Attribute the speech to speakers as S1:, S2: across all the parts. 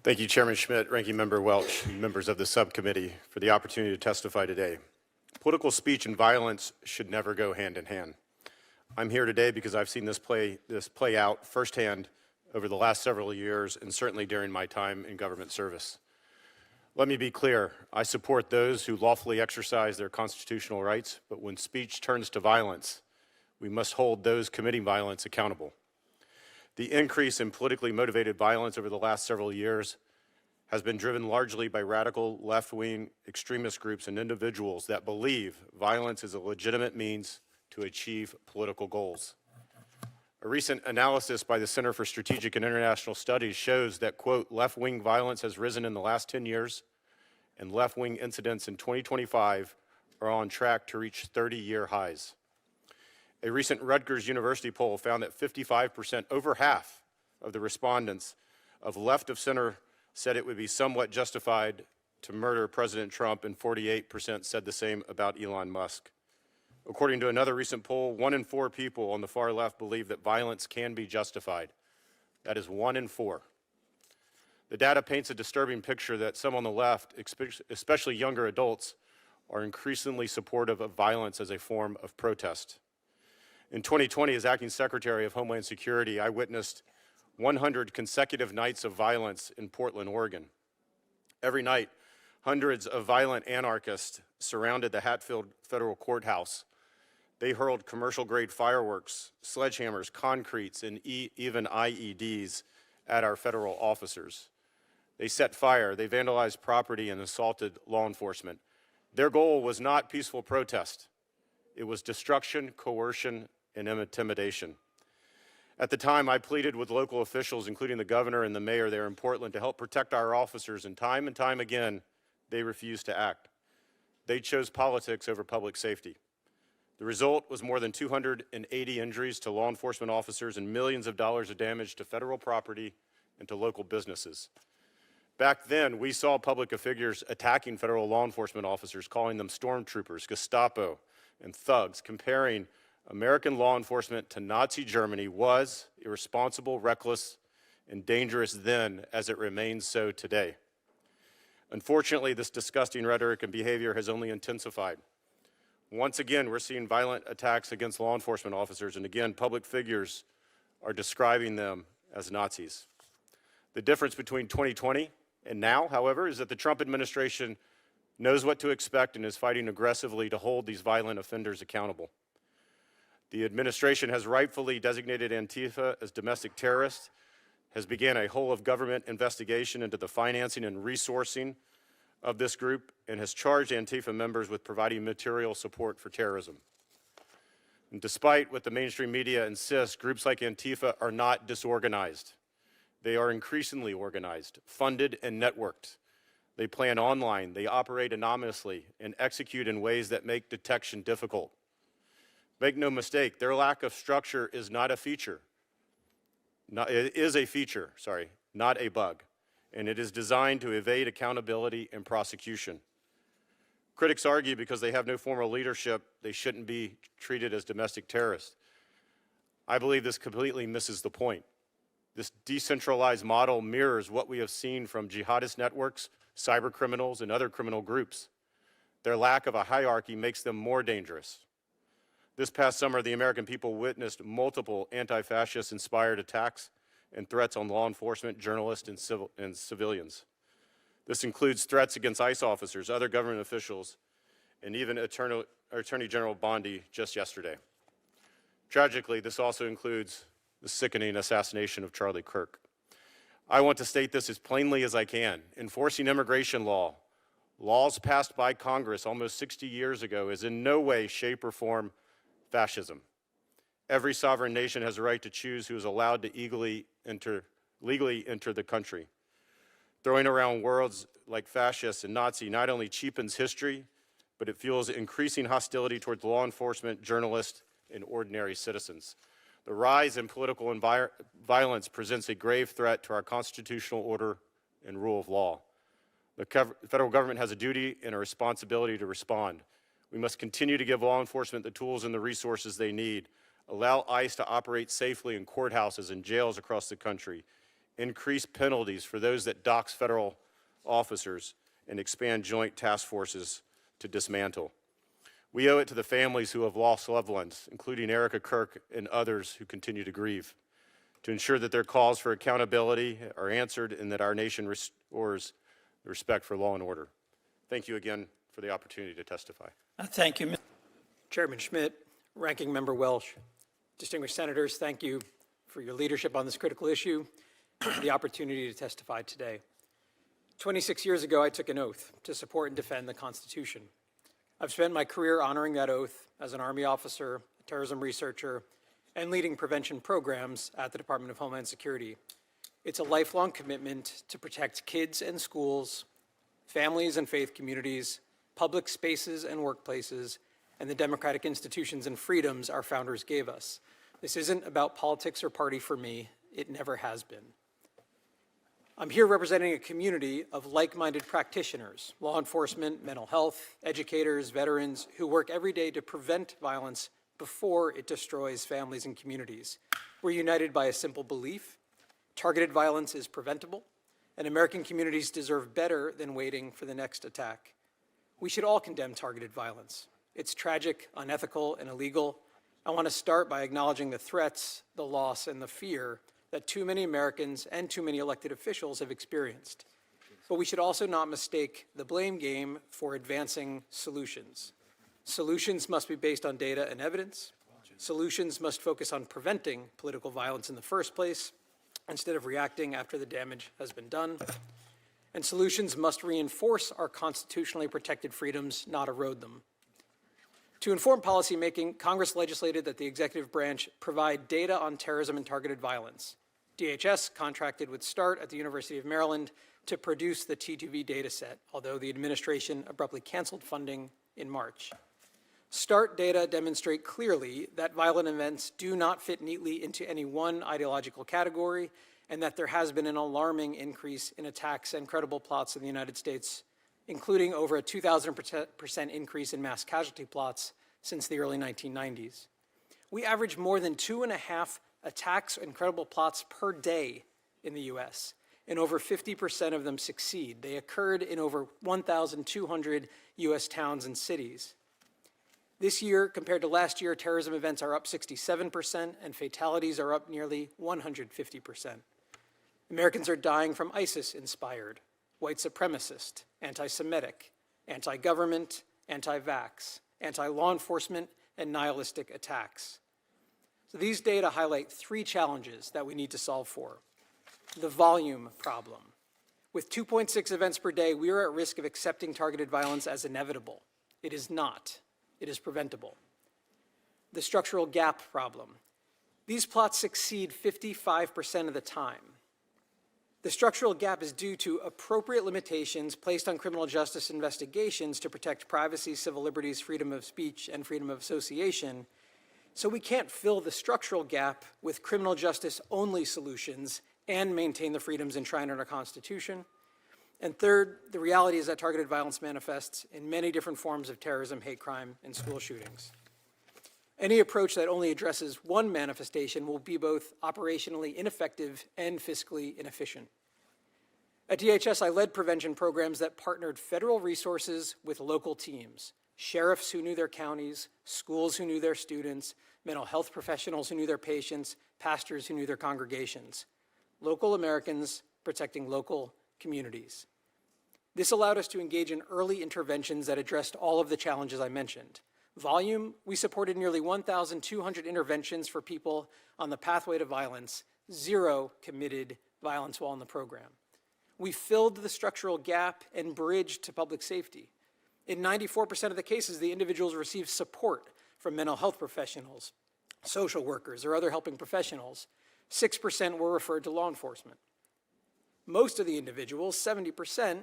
S1: Thank you, Chairman Schmidt, Ranking Member Welch, and members of the subcommittee for the opportunity to testify today. Political speech and violence should never go hand in hand. I'm here today because I've seen this play out firsthand over the last several years and certainly during my time in government service. Let me be clear, I support those who lawfully exercise their constitutional rights, but when speech turns to violence, we must hold those committing violence accountable. The increase in politically motivated violence over the last several years has been driven largely by radical left-wing extremist groups and individuals that believe violence is a legitimate means to achieve political goals. A recent analysis by the Center for Strategic and International Studies shows that, quote, left-wing violence has risen in the last 10 years, and left-wing incidents in 2025 are on track to reach 30-year highs. A recent Rutgers University poll found that 55%, over half of the respondents of left of center said it would be somewhat justified to murder President Trump, and 48% said the same about Elon Musk. According to another recent poll, 1 in 4 people on the far left believe that violence can be justified. That is 1 in 4. The data paints a disturbing picture that some on the left, especially younger adults, are increasingly supportive of violence as a form of protest. In 2020, as Acting Secretary of Homeland Security, I witnessed 100 consecutive nights of violence in Portland, Oregon. Every night, hundreds of violent anarchists surrounded the Hatfield Federal Courthouse. They hurled commercial-grade fireworks, sledgehammers, concretes, and even IEDs at our federal officers. They set fire, they vandalized property, and assaulted law enforcement. Their goal was not peaceful protest. It was destruction, coercion, and intimidation. At the time, I pleaded with local officials, including the governor and the mayor there in Portland, to help protect our officers, and time again, they refused to act. They chose politics over public safety. The result was more than 280 injuries to law enforcement officers and millions of dollars of damage to federal property and to local businesses. Back then, we saw public figures attacking federal law enforcement officers, calling them stormtroopers, Gestapo, and thugs. Comparing American law enforcement to Nazi Germany was irresponsible, reckless, and dangerous then, as it remains so today. Unfortunately, this disgusting rhetoric and behavior has only intensified. Once again, we're seeing violent attacks against law enforcement officers, and again, public figures are describing them as Nazis. The difference between 2020 and now, however, is that the Trump administration knows what to expect and is fighting aggressively to hold these violent offenders accountable. The administration has rightfully designated Antifa as domestic terrorists, has begun a whole-of-government investigation into the financing and resourcing of this group, and has charged Antifa members with providing material support for terrorism. And despite what the mainstream media insists, groups like Antifa are not disorganized. They are increasingly organized, funded, and networked. They plan online, they operate anonymously, and execute in ways that make detection difficult. Make no mistake, their lack of structure is not a feature. It is a feature, not a bug. And it is designed to evade accountability and prosecution. Critics argue because they have no formal leadership, they shouldn't be treated as domestic terrorists. I believe this completely misses the point. This decentralized model mirrors what we have seen from jihadist networks, cyber criminals, and other criminal groups. Their lack of a hierarchy makes them more dangerous. This past summer, the American people witnessed multiple anti-fascist inspired attacks and threats on law enforcement, journalists, and civilians. This includes threats against ICE officers, other government officials, and even Attorney General Bondi just yesterday. Tragically, this also includes the sickening assassination of Charlie Kirk. I want to state this as plainly as I can. Enforcing immigration law, laws passed by Congress almost 60 years ago, is in no way, shape, or form fascism. Every sovereign nation has a right to choose who is allowed to legally enter the country. Throwing around words like fascist and Nazi not only cheapens history, but it fuels increasing hostility towards law enforcement, journalists, and ordinary citizens. The rise in political violence presents a grave threat to our constitutional order and rule of law. The federal government has a duty and a responsibility to respond. We must continue to give law enforcement the tools and the resources they need, allow ICE to operate safely in courthouses and jails across the country, increase penalties for those that dox federal officers, and expand joint task forces to dismantle. We owe it to the families who have lost loved ones, including Erica Kirk and others who continue to grieve, to ensure that their calls for accountability are answered and that our nation restores the respect for law and order. Thank you again for the opportunity to testify.
S2: Thank you, Chairman Schmidt, Ranking Member Welch, distinguished senators, thank you for your leadership on this critical issue and for the opportunity to testify today. 26 years ago, I took an oath to support and defend the Constitution. I've spent my career honoring that oath as an Army officer, a terrorism researcher, and leading prevention programs at the Department of Homeland Security. It's a lifelong commitment to protect kids and schools, families and faith communities, public spaces and workplaces, and the democratic institutions and freedoms our founders gave us. This isn't about politics or party for me. It never has been. I'm here representing a community of like-minded practitioners, law enforcement, mental health, educators, veterans, who work every day to prevent violence before it destroys families and communities. We're united by a simple belief: targeted violence is preventable, and American communities deserve better than waiting for the next attack. We should all condemn targeted violence. It's tragic, unethical, and illegal. I want to start by acknowledging the threats, the loss, and the fear that too many Americans and too many elected officials have experienced. But we should also not mistake the blame game for advancing solutions. Solutions must be based on data and evidence. Solutions must focus on preventing political violence in the first place, instead of reacting after the damage has been done. And solutions must reinforce our constitutionally protected freedoms, not erode them. To inform policymaking, Congress legislated that the executive branch provide data on terrorism and targeted violence. DHS contracted with START at the University of Maryland to produce the T2V data set, although the administration abruptly canceled funding in March. START data demonstrate clearly that violent events do not fit neatly into any one ideological category, and that there has been an alarming increase in attacks and credible plots in the United States, including over a 2,000% increase in mass casualty plots since the early 1990s. We average more than 2.5 attacks and credible plots per day in the US, and over 50% of them succeed. They occurred in over 1,200 US towns and cities. This year, compared to last year, terrorism events are up 67% and fatalities are up nearly 150%. Americans are dying from ISIS-inspired, white supremacist, anti-Semitic, anti-government, anti-vax, anti-law enforcement, and nihilistic attacks. So these data highlight 3 challenges that we need to solve for. The volume problem. With 2.6 events per day, we are at risk of accepting targeted violence as inevitable. It is not. It is preventable. The structural gap problem. These plots succeed 55% of the time. The structural gap is due to appropriate limitations placed on criminal justice investigations to protect privacy, civil liberties, freedom of speech, and freedom of association. So we can't fill the structural gap with criminal justice-only solutions and maintain the freedoms enshrined in our Constitution. And third, the reality is that targeted violence manifests in many different forms of terrorism, hate crime, and school shootings. Any approach that only addresses one manifestation will be both operationally ineffective and fiscally inefficient. At DHS, I led prevention programs that partnered federal resources with local teams, sheriffs who knew their counties, schools who knew their students, mental health professionals who knew their patients, pastors who knew their congregations. Local Americans protecting local communities. This allowed us to engage in early interventions that addressed all of the challenges I mentioned. Volume, we supported nearly 1,200 interventions for people on the pathway to violence. 0 committed violence while in the program. We filled the structural gap and bridged to public safety. In 94% of the cases, the individuals received support from mental health professionals, social workers, or other helping professionals. 6% were referred to law enforcement. Most of the individuals, 70%,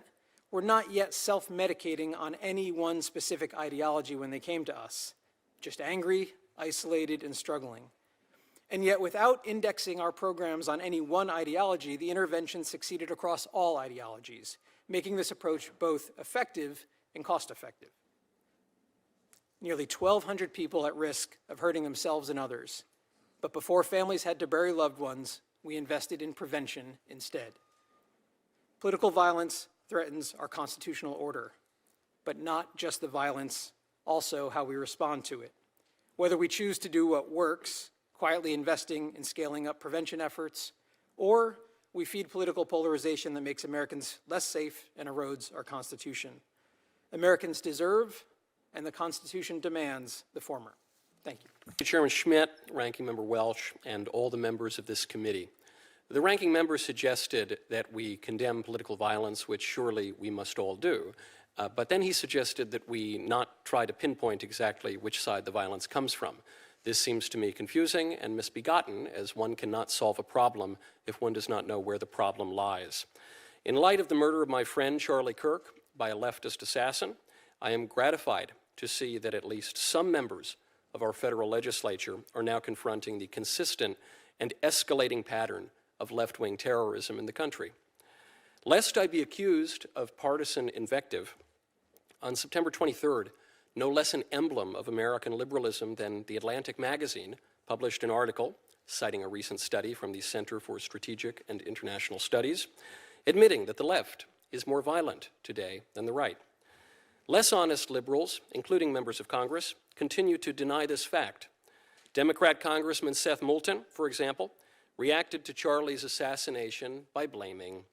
S2: were not yet self-medicating on any one specific ideology when they came to us, just angry, isolated, and struggling. And yet, without indexing our programs on any one ideology, the intervention succeeded across all ideologies, making this approach both effective and cost-effective. Nearly 1,200 people at risk of hurting themselves and others. But before families had to bury loved ones, we invested in prevention instead. Political violence threatens our constitutional order, but not just the violence, also how we respond to it. Whether we choose to do what works, quietly investing in scaling up prevention efforts, or we feed political polarization that makes Americans less safe and erodes our Constitution. Americans deserve, and the Constitution demands, the former. Thank you.
S3: Chairman Schmidt, Ranking Member Welch, and all the members of this committee. The ranking member suggested that we condemn political violence, which surely we must all do. But then he suggested that we not try to pinpoint exactly which side the violence comes from. This seems to me confusing and misbegotten, as one cannot solve a problem if one does not know where the problem lies. In light of the murder of my friend Charlie Kirk by a leftist assassin, I am gratified to see that at least some members of our federal legislature are now confronting the consistent and escalating pattern of left-wing terrorism in the country. Lest I be accused of partisan invective, on September 23rd, no less an emblem of American liberalism than The Atlantic magazine published an article citing a recent study from the Center for Strategic and International Studies, admitting that the left is more violent today than the right. Less honest liberals, including members of Congress, continue to deny this fact. Democrat Congressman Seth Moulton, for example, reacted to Charlie's assassination by blaming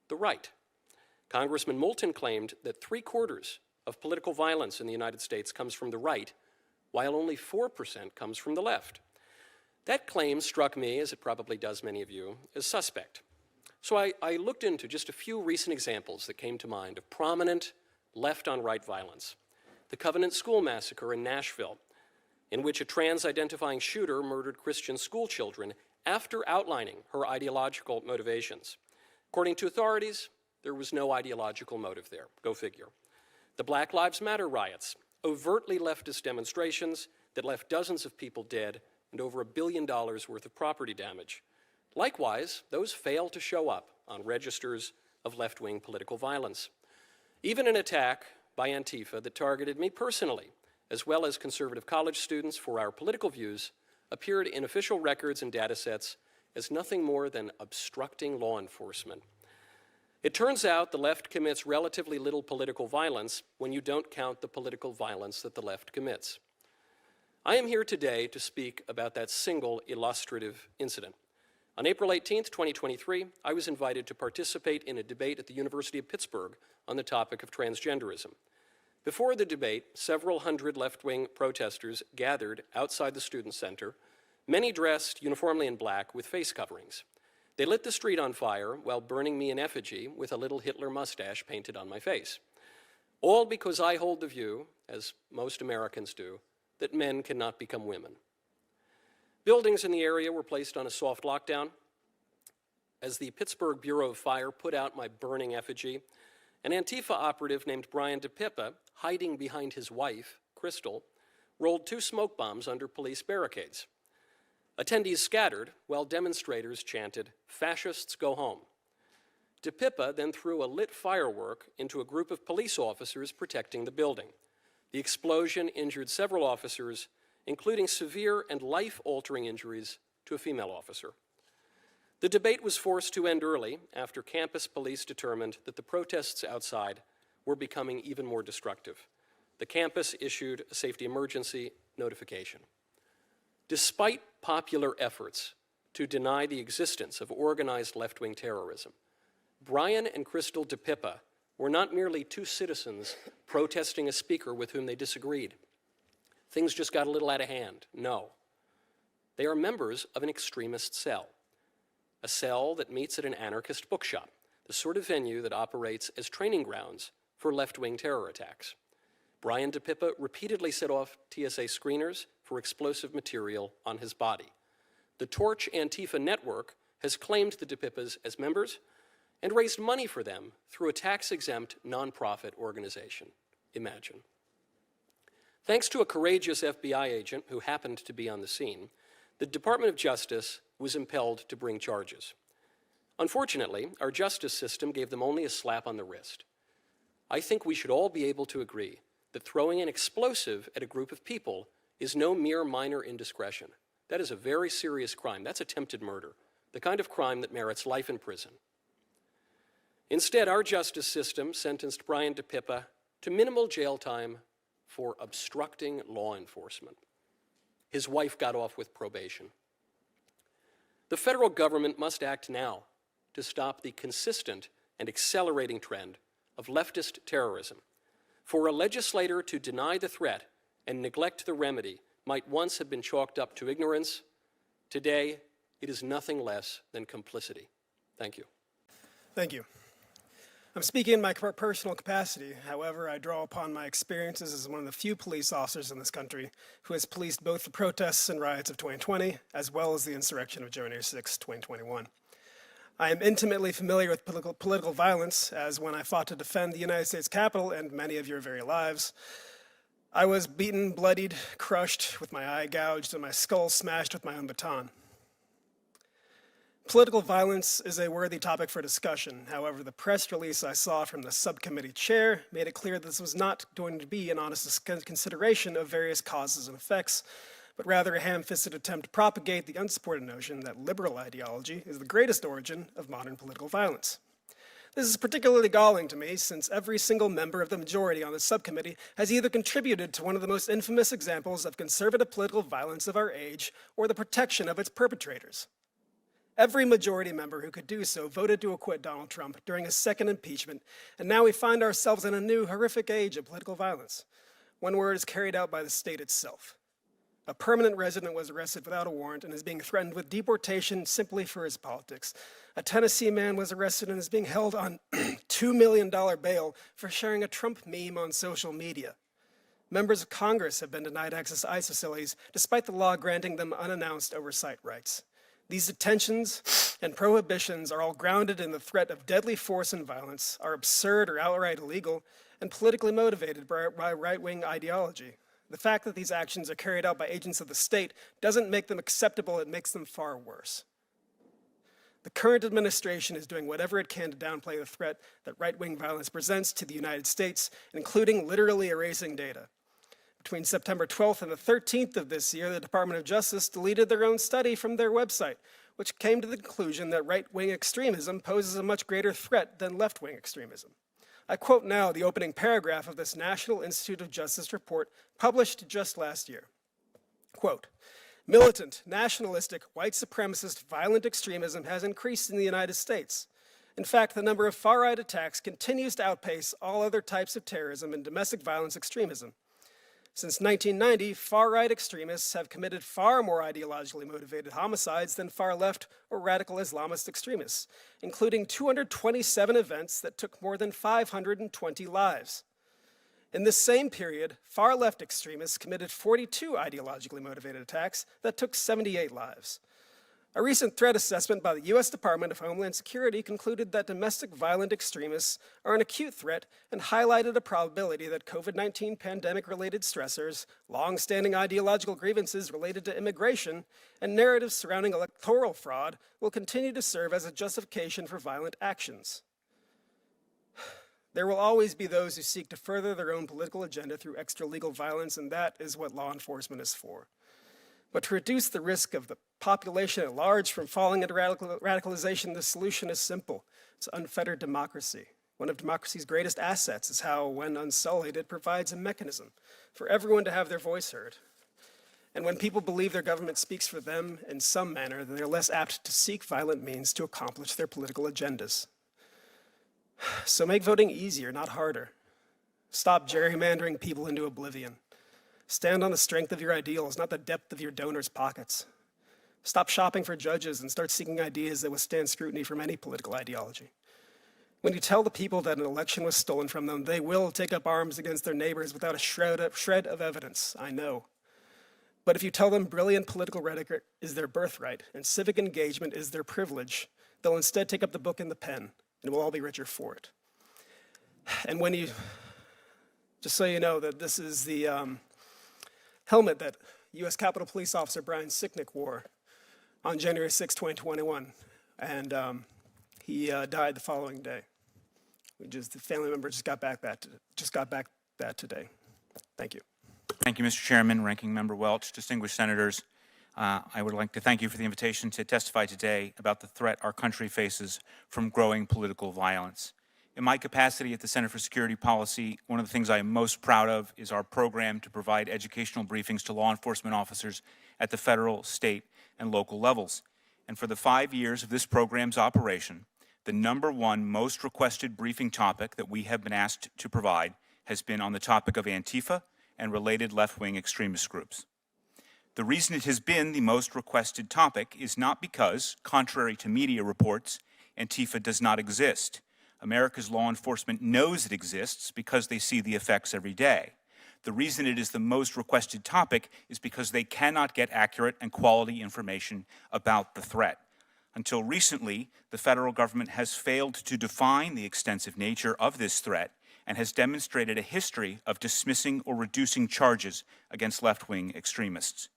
S3: the right. Congressman Moulton claimed that 3/4 of political violence in the United States comes from the right, while only 4% comes from the left. That claim struck me, as it probably does many of you, as suspect. So I looked into just a few recent examples that came to mind of prominent left-on-right violence. The Covenant School Massacre in Nashville, in which a trans-identifying shooter murdered Christian school children after outlining her ideological motivations. According to authorities, there was no ideological motive there. Go figure. The Black Lives Matter riots, overtly leftist demonstrations that left dozens of people dead and over $1 billion worth of property damage. Likewise, those fail to show up on registers of left-wing political violence. Even an attack by Antifa that targeted me personally, as well as conservative college students for our political views, appeared in official records and data sets as nothing more than obstructing law enforcement. It turns out the left commits relatively little political violence when you don't count the political violence that the left commits. I am here today to speak about that single illustrative incident. On April 18th, 2023, I was invited to participate in a debate at the University of Pittsburgh on the topic of transgenderism. Before the debate, several hundred left-wing protesters gathered outside the Student Center, many dressed uniformly in black with face coverings. They lit the street on fire while burning me in effigy with a little Hitler mustache painted on my face. All because I hold the view, as most Americans do, that men cannot become women. Buildings in the area were placed on a soft lockdown. As the Pittsburgh Bureau of Fire put out my burning effigy, an Antifa operative named Brian DePippa, hiding behind his wife, Crystal, rolled 2 smoke bombs under police barricades. Attendees scattered while demonstrators chanted, "Fascists go home." DePippa then threw a lit firework into a group of police officers protecting the building. The explosion injured several officers, including severe and life-altering injuries to a female officer. The debate was forced to end early after campus police determined that the protests outside were becoming even more destructive. The campus issued a safety emergency notification. Despite popular efforts to deny the existence of organized left-wing terrorism, Brian and Crystal DePippa were not merely 2 citizens protesting a speaker with whom they disagreed. Things just got a little out of hand. No. They are members of an extremist cell, a cell that meets at an anarchist bookshop, the sort of venue that operates as training grounds for left-wing terror attacks. Brian DePippa repeatedly set off TSA screeners for explosive material on his body. The Torch Antifa network has claimed the DePippas as members and raised money for them through a tax-exempt nonprofit organization. Imagine. Thanks to a courageous FBI agent who happened to be on the scene, the Department of Justice was impelled to bring charges. Unfortunately, our justice system gave them only a slap on the wrist. I think we should all be able to agree that throwing an explosive at a group of people is no mere minor indiscretion. That is a very serious crime. That's attempted murder. the kind of crime that merits life in prison. Instead, our justice system sentenced Brian DePippa to minimal jail time for obstructing law enforcement. His wife got off with probation. The federal government must act now to stop the consistent and accelerating trend of leftist terrorism. For a legislator to deny the threat and neglect the remedy might once have been chalked up to ignorance. Today, it is nothing less than complicity. Thank you.
S4: Thank you. I'm speaking in my personal capacity. However, I draw upon my experiences as one of the few police officers in this country who has policed both the protests and riots of 2020, as well as the insurrection of January 6, 2021. I am intimately familiar with political violence, as when I fought to defend the United States Capitol and many of your very lives, I was beaten, bloodied, crushed, with my eye gouged, and my skull smashed with my own baton. Political violence is a worthy topic for discussion. However, the press release I saw from the subcommittee chair made it clear that this was not going to be an honest consideration of various causes and effects, but rather a ham-fisted attempt to propagate the unsupported notion that liberal ideology is the greatest origin of modern political violence. This is particularly galling to me, since every single member of the majority on the subcommittee has either contributed to one of the most infamous examples of conservative political violence of our age or the protection of its perpetrators. Every majority member who could do so voted to acquit Donald Trump during a second impeachment, and now we find ourselves in a new horrific age of political violence, one where it is carried out by the state itself. A permanent resident was arrested without a warrant and is being threatened with deportation simply for his politics. A Tennessee man was arrested and is being held on $2 million bail for sharing a Trump meme on social media. Members of Congress have been denied access to ICE facilities despite the law granting them unannounced oversight rights. These detentions and prohibitions are all grounded in the threat of deadly force and violence, are absurd or outright illegal, and politically motivated by right-wing ideology. The fact that these actions are carried out by agents of the state doesn't make them acceptable, it makes them far worse. The current administration is doing whatever it can to downplay the threat that right-wing violence presents to the United States, including literally erasing data. Between September 12th and the 13th of this year, the Department of Justice deleted their own study from their website, which came to the conclusion that right-wing extremism poses a much greater threat than left-wing extremism. I quote now the opening paragraph of this National Institute of Justice report published just last year. Quote, "Militant, nationalistic, white supremacist, violent extremism has increased in the United States. In fact, the number of far-right attacks continues to outpace all other types of terrorism and domestic violence extremism. Since 1990, far-right extremists have committed far more ideologically motivated homicides than far-left or radical Islamist extremists, including 227 events that took more than 520 lives. In this same period, far-left extremists committed 42 ideologically motivated attacks that took 78 lives. A recent threat assessment by the U.S. Department of Homeland Security concluded that domestic violent extremists are an acute threat and highlighted a probability that COVID-19 pandemic-related stressors, long-standing ideological grievances related to immigration, and narratives surrounding electoral fraud will continue to serve as a justification for violent actions. There will always be those who seek to further their own political agenda through extra-legal violence, and that is what law enforcement is for. But to reduce the risk of the population at large from falling into radicalization, the solution is simple. It's unfettered democracy. One of democracy's greatest assets is how, when unsullied, it provides a mechanism for everyone to have their voice heard. And when people believe their government speaks for them in some manner, then they're less apt to seek violent means to accomplish their political agendas. So make voting easier, not harder. Stop gerrymandering people into oblivion. Stand on the strength of your ideals, not the depth of your donors' pockets. Stop shopping for judges and start seeking ideas that withstand scrutiny from any political ideology. When you tell the people that an election was stolen from them, they will take up arms against their neighbors without a shred of evidence, I know. But if you tell them brilliant political rhetoric is their birthright and civic engagement is their privilege, they'll instead take up the book and the pen, and we'll all be richer for it. And when you, just so you know that this is the helmet that U.S. Capitol Police Officer Brian Sicknick wore on January 6, 2021, and he died the following day. The family member just got back that today. Thank you.
S5: Thank you, Mr. Chairman, Ranking Member Welch, distinguished senators. I would like to thank you for the invitation to testify today about the threat our country faces from growing political violence. In my capacity at the Center for Security Policy, one of the things I am most proud of is our program to provide educational briefings to law enforcement officers at the federal, state, and local levels. And for the 5 years of this program's operation, the #1 most requested briefing topic that we have been asked to provide has been on the topic of Antifa and related left-wing extremist groups. The reason it has been the most requested topic is not because, contrary to media reports, Antifa does not exist. America's law enforcement knows it exists because they see the effects every day. The reason it is the most requested topic is because they cannot get accurate and quality information about the threat. Until recently, the federal government has failed to define the extensive nature of this threat and has demonstrated a history of dismissing or reducing charges against left-wing extremists.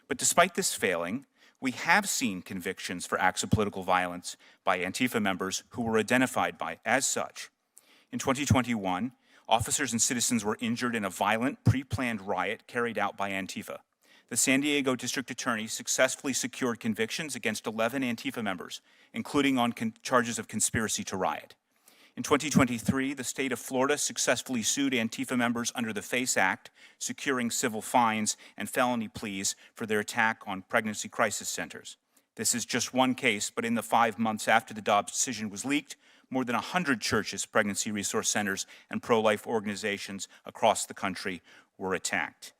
S5: But despite this failing, we have seen convictions for acts of political violence by Antifa members who were identified as such. In 2021, officers and citizens were injured in a violent, pre-planned riot carried out by Antifa. The San Diego District Attorney successfully secured convictions against 11 Antifa members, including on charges of conspiracy to riot. In 2023, the state of Florida successfully sued Antifa members under the FACE Act, securing civil fines and felony pleas for their attack on pregnancy crisis centers. This is just one case, but in the 5 months after the Dobbs decision was leaked, more than 100 churches, pregnancy resource centers, and pro-life organizations across the country were attacked.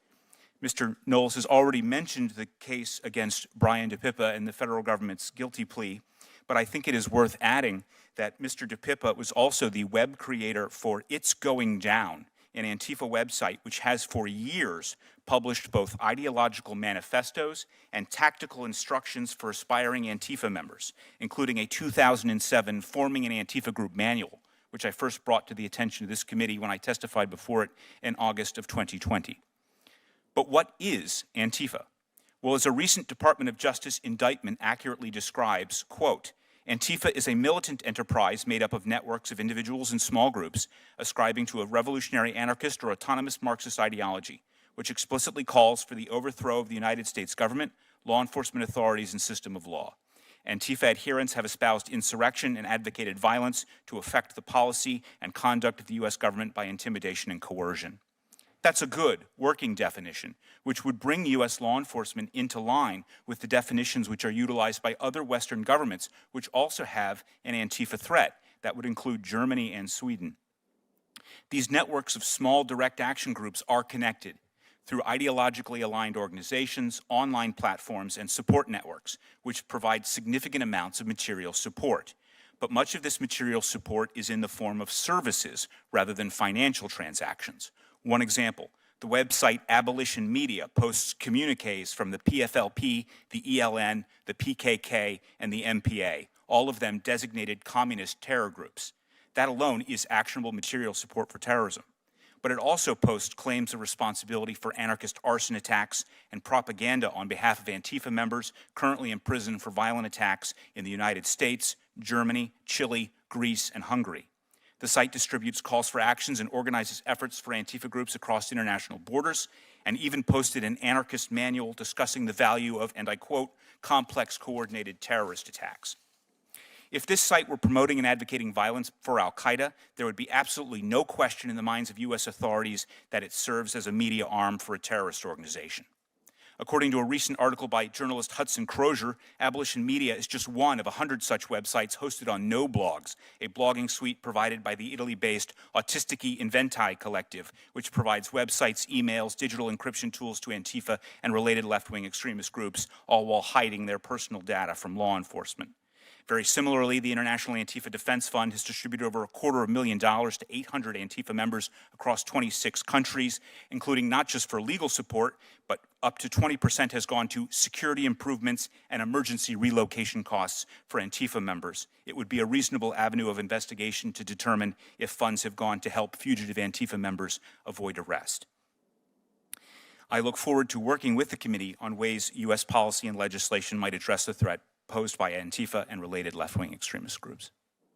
S5: Mr. Knowles has already mentioned the case against Brian DePippa and the federal government's guilty plea, but I think it is worth adding that Mr. DePippa was also the web creator for It's Going Down, an Antifa website which has for years published both ideological manifestos and tactical instructions for aspiring Antifa members, including a 2007 Forming an Antifa Group manual, which I first brought to the attention of this committee when I testified before it in August of 2020. But what is Antifa? Well, as a recent Department of Justice indictment accurately describes, quote, Antifa is a militant enterprise made up of networks of individuals and small groups ascribing to a revolutionary anarchist or autonomous Marxist ideology, which explicitly calls for the overthrow of the United States government, law enforcement authorities, and system of law. Antifa adherents have espoused insurrection and advocated violence to affect the policy and conduct of the U.S. government by intimidation and coercion. That's a good working definition, which would bring U.S. law enforcement into line with the definitions which are utilized by other Western governments, which also have an Antifa threat. That would include Germany and Sweden. These networks of small direct action groups are connected through ideologically aligned organizations, online platforms, and support networks, which provide significant amounts of material support. But much of this material support is in the form of services rather than financial transactions. One example, the website Abolition Media posts communiques from the PFLP, the ELN, the PKK, and the MPA, all of them designated communist terror groups. That alone is actionable material support for terrorism. But it also posts claims of responsibility for anarchist arson attacks and propaganda on behalf of Antifa members currently in prison for violent attacks in the United States, Germany, Chile, Greece, and Hungary. The site distributes calls for actions and organizes efforts for Antifa groups across international borders, and even posted an anarchist manual discussing the value of, and I quote, complex coordinated terrorist attacks. If this site were promoting and advocating violence for al-Qaeda, there would be absolutely no question in the minds of U.S. authorities that it serves as a media arm for a terrorist organization. According to a recent article by journalist Hudson Crozier, Abolition Media is just one of 100 such websites hosted on No Blogs, a blogging suite provided by the Italy-based Autistici Inventi collective, which provides websites, emails, digital encryption tools to Antifa and related left-wing extremist groups, all while hiding their personal data from law enforcement. Very similarly, the International Antifa Defense Fund has distributed over $250,000 to 800 Antifa members across 26 countries, including not just for legal support, but up to 20% has gone to security improvements and emergency relocation costs for Antifa members. It would be a reasonable avenue of investigation to determine if funds have gone to help fugitive Antifa members avoid arrest. I look forward to working with the committee on ways U.S. policy and legislation might address the threat posed by Antifa and related left-wing extremist groups.